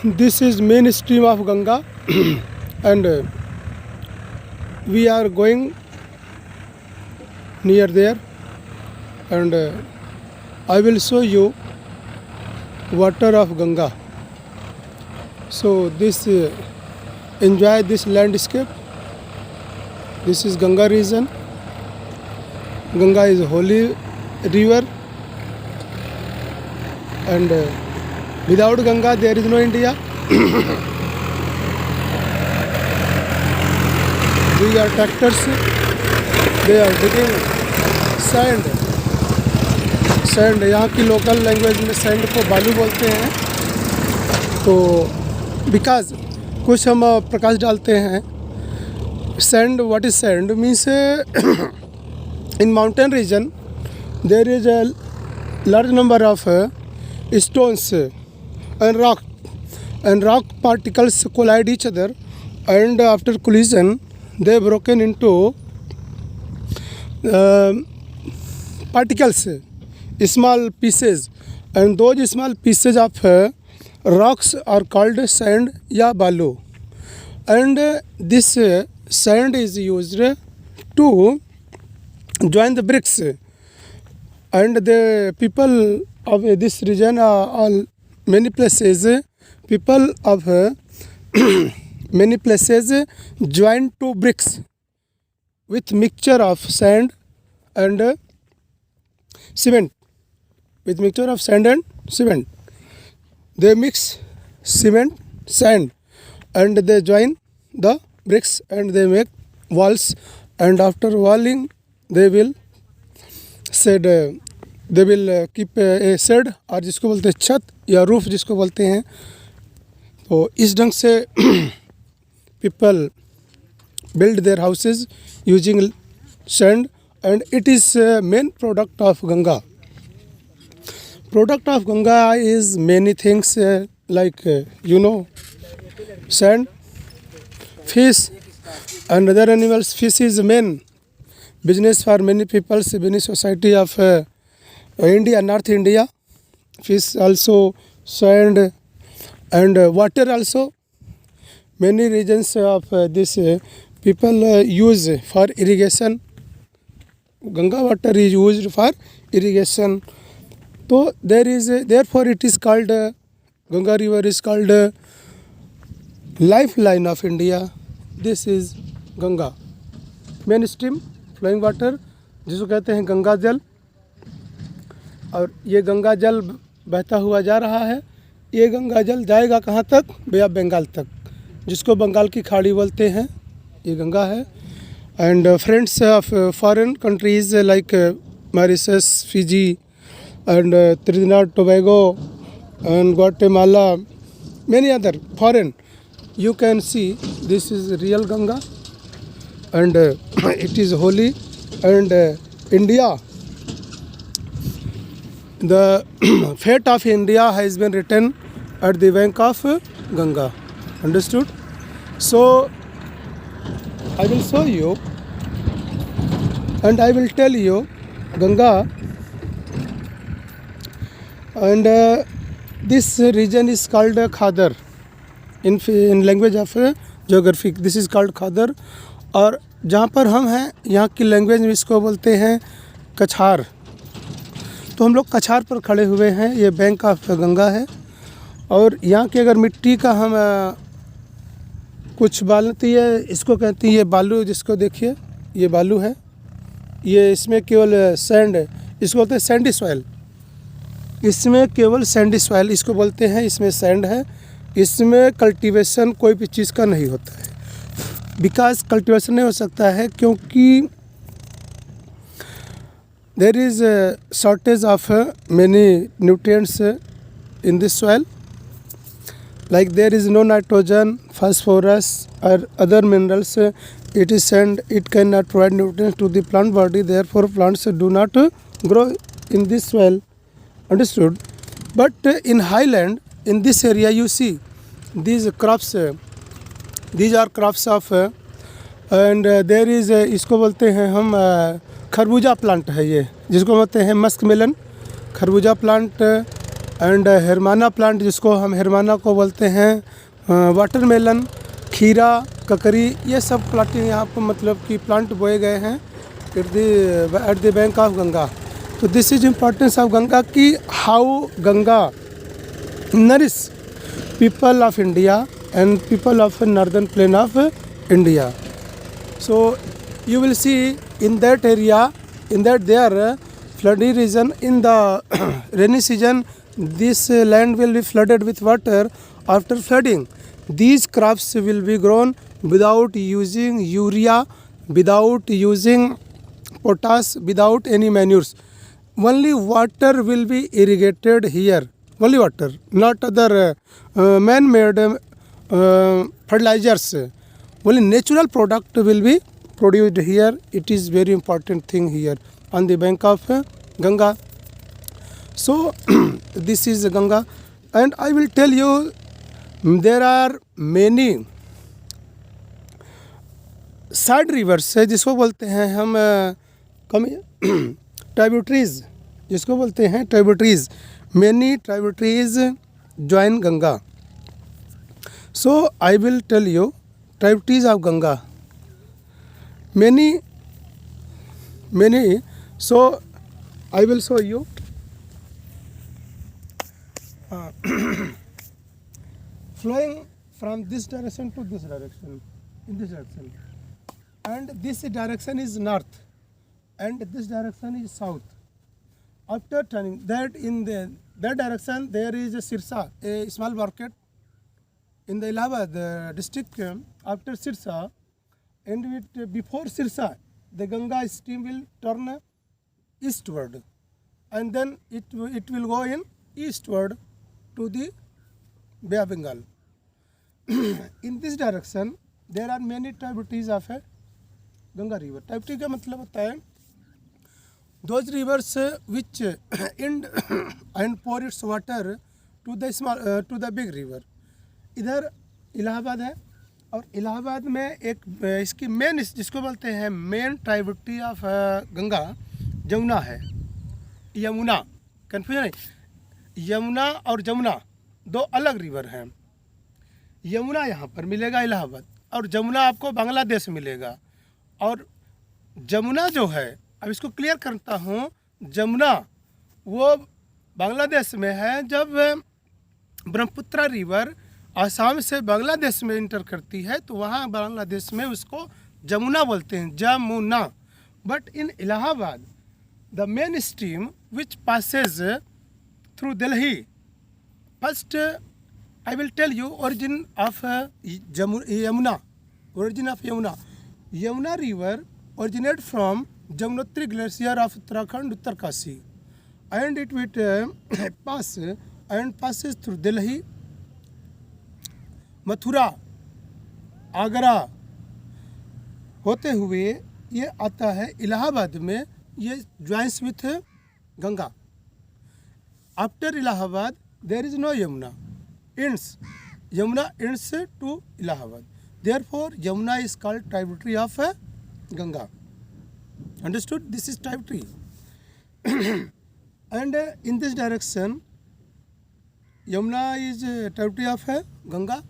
This is main stream of Ganga and we are going near there and I will show you water of Ganga. So this enjoy this landscape. This is Ganga region. Ganga is a holy river and without Ganga there is no India. These are tractors. They are digging sand. Sand यहाँ की local language में sand को बालू बोलते हैं. तो because कुछ हम प्रकाश डालते हैं. Sand, what is sand means in mountain region there is a large number of stones and rock particles collide each other, and after collision they broken into particles, small pieces, and those small pieces of rocks are called sand ya balu, and this sand is used to join the bricks, and the people of this region all many places people of many places join two bricks with mixture of sand and cement. With mixture of sand and cement they mix cement, sand, and they join the bricks and they make walls, and after walling they will keep a shed, और जिसको बोलते हैं छत या roof जिसको बोलते हैं. तो इस ढंग से people build their houses using sand, and it is main product of Ganga. Product of Ganga is many things like sand, fish and other animals. Fish is main business for many people, many society of India, North India. Fish also, sand and water also. Many regions of this people use for irrigation. Ganga water is used for irrigation. So therefore it is called Ganga river is called lifeline of India. This is Ganga, main stream flowing water जिसको कहते हैं गंगा जल. और ये गंगा जल बहता हुआ जा रहा है. ये गंगा जल जाएगा कहाँ तक? भैया बंगाल तक, जिसको बंगाल की खाड़ी बोलते हैं. ये गंगा है. And friends of foreign countries like Mauritius, Fiji and Trinidad Tobago and Guatemala, many other foreign, you can see this is real Ganga and it is holy, and India, the fate of India has been written at the bank of Ganga. Understood? So I will show you and I will tell you Ganga, and this region is called Khadar. In language of geography this is called Khadar. और जहाँ पर हम हैं यहाँ की language में इसको बोलते हैं कछार. तो हम लोग कछार पर खड़े हुए हैं. ये बैंक ऑफ गंगा है. और यहाँ की अगर मिट्टी का हम कुछ बालती है, इसको कहती है ये बालू. जिसको देखिए ये बालू है. ये इसमें केवल सैंड है, इसको बोलते हैं सैंडी सॉइल. इसमें केवल सैंडी सॉइल इसको बोलते हैं. इसमें सैंड है. इसमें कल्टीवेशन कोई भी चीज़ का नहीं होता है. बिकॉज कल्टीवेशन नहीं हो सकता है क्योंकि there is shortage of many nutrients in this soil, like there is no nitrogen, phosphorus और other minerals. It is sand, it can not provide nutrients to the plant body, therefore plants do not grow in this soil. Understood? But in highland, in this area you see these crops, these are crops of and there is इसको बोलते हैं हम खरबूजा plant है. ये जिसको बोलते हैं मस्क मेलन, खरबूजा प्लांट एंड हिरमाना प्लांट, जिसको हम हिरमाना को बोलते हैं, वाटरमेलन, खीरा, ककरी, ये सब प्लांटिंग यहाँ पर मतलब कि प्लांट बोए गए हैं at the bank of Ganga. तो this is importance of Ganga कि how Ganga nourish people of India and people of northern plain of India. So you will see in that area, in that there floody region, in the rainy season, this land will be flooded with water. After flooding, these crops will be grown without using urea, without using potash, without any manures. Only water will be irrigated here. Only water, not other man-made fertilizers. Only natural product will be produced here. It is very important thing here on the bank of Ganga. So this is Ganga, and I will tell you there are many side rivers है, जिसको बोलते हैं हम tributaries, जिसको बोलते हैं tributaries. Many tributaries join Ganga. So I will tell you tributaries of Ganga. Many. So I will show you. Flowing from this direction to this direction, in this direction, and this direction is north, and this direction is south. After turning that in that direction, there is a Sirsa, a small market in the Allahabad district. After Sirsa, and before Sirsa, the Ganga stream will turn eastward, and then it will go in eastward to the Bay of Bengal. In this direction, there are many tributaries of a Ganga river. Tributary का मतलब होता है those rivers which end and pour its water to the small to the big river. इधर इलाहाबाद है, और इलाहाबाद में एक इसकी मेन, जिसको बोलते हैं main tributary of Ganga, Jamuna है. यमुना, कन्फ्यूजन है. यमुना और जमुना दो अलग रिवर हैं. यमुना यहाँ पर मिलेगा इलाहाबाद, और जमुना आपको बांग्लादेश मिलेगा. और जमुना जो है, अब इसको क्लियर करता हूँ, जमुना वो बांग्लादेश में है. जब ब्रह्मपुत्र रिवर आसाम से बांग्लादेश में इंटर करती है, तो वहाँ बांग्लादेश में उसको जमुना बोलते हैं, Jamuna. But in Allahabad the main stream which passes through Delhi, first I will tell you origin of Yamuna. Origin of Yamuna. Yamuna river originate from Jamunotri glacier of Uttarakhand, Uttarkasi, and it will pass and passes through Delhi, Mathura, Agra होते हुए ये आता है इलाहाबाद में. ये joins with Ganga. After Allahabad there is no Yamuna. ends Yamuna ends to Allahabad. Therefore, Yamuna is called tributary of Ganga. Understood? This is tributary. And in this direction, Yamuna is tributary of Ganga.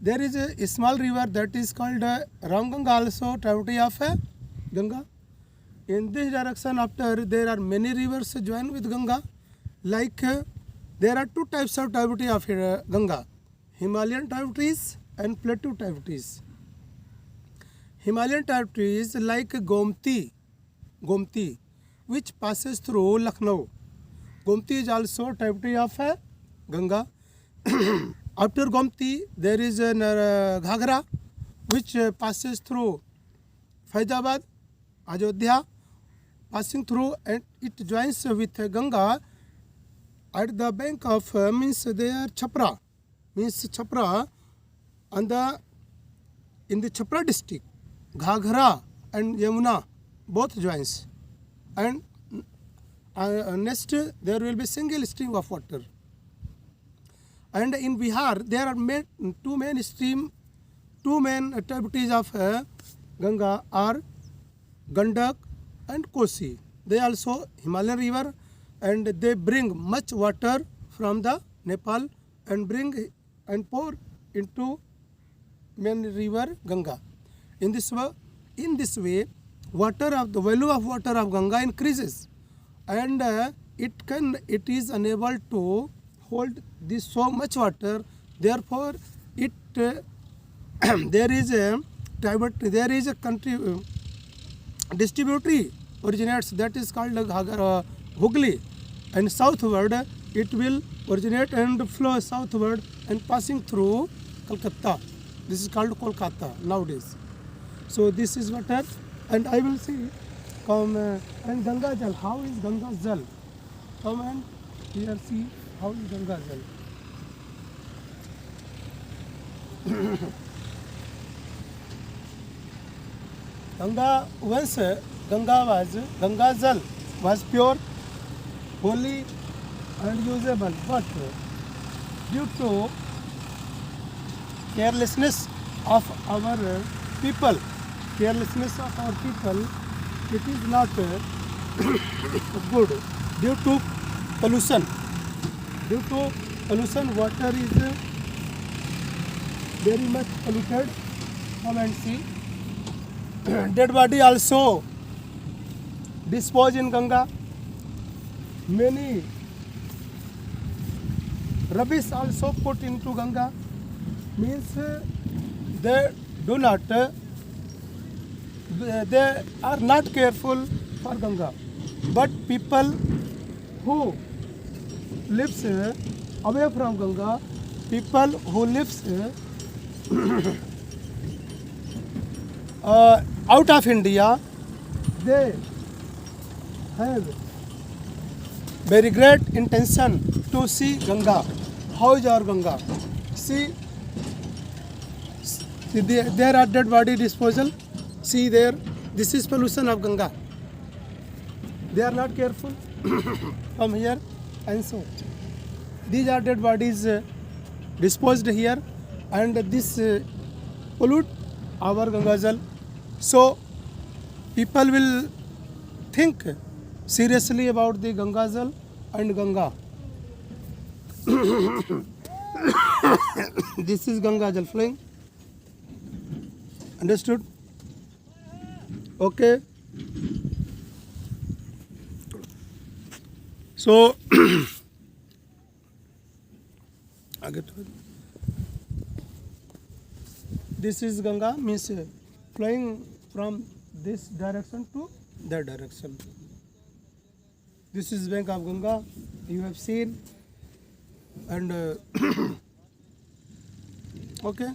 There is a small river that is called Ramganga, also tributary of Ganga. In this direction, after there are many rivers join with Ganga. Like there are two types of tributary of Ganga: Himalayan tributaries and plateau tributaries. Himalayan tributaries like Gomti, which passes through Lucknow. Gomti is also tributary of Ganga. After Gomti, there is a Ghagra, which passes through Faizabad, Ajodhya, passing through, and it joins with Ganga at the bank of means there Chhapra, on the in the Chhapra district, Ghagra and Yamuna both joins, and next there will be single stream of water. And in Bihar there are two main tributaries of Ganga are Gandak and Kosi. They also Himalayan river, and they bring much water from the Nepal and bring and pour into main river Ganga. In this way, the value of water of Ganga increases, and it is unable to hold this so much water. Therefore, it there is a country distributary originates, that is called Hooghly, and southward it will originate and flow southward and passing through Calcutta. This is called Kolkata nowadays. So this is water, and I will see and Ganga Jal. How is Ganga Jal? Come and here see how is Ganga Jal. Once Ganga Jal was pure, holy and usable, but due to carelessness of our people, it is not good. Due to pollution, water is very much polluted. Come and see. Dead body also disposed in Ganga. Many rubbish also put into Ganga. Means they are not careful for Ganga. But people who lives away from Ganga, people who lives out of India, they have very great intention to see Ganga. How is our Ganga? See, there are dead body disposal. See there, this is pollution of Ganga. They are not careful. From here, and so these are dead bodies disposed here, and this pollute our Ganga Jal. So people will think seriously about the Ganga Jal and Ganga. This is Ganga Jal flowing. Understood? Okay. So this is Ganga, means flowing from this direction to that direction. This is bank of Ganga, you have seen, and okay.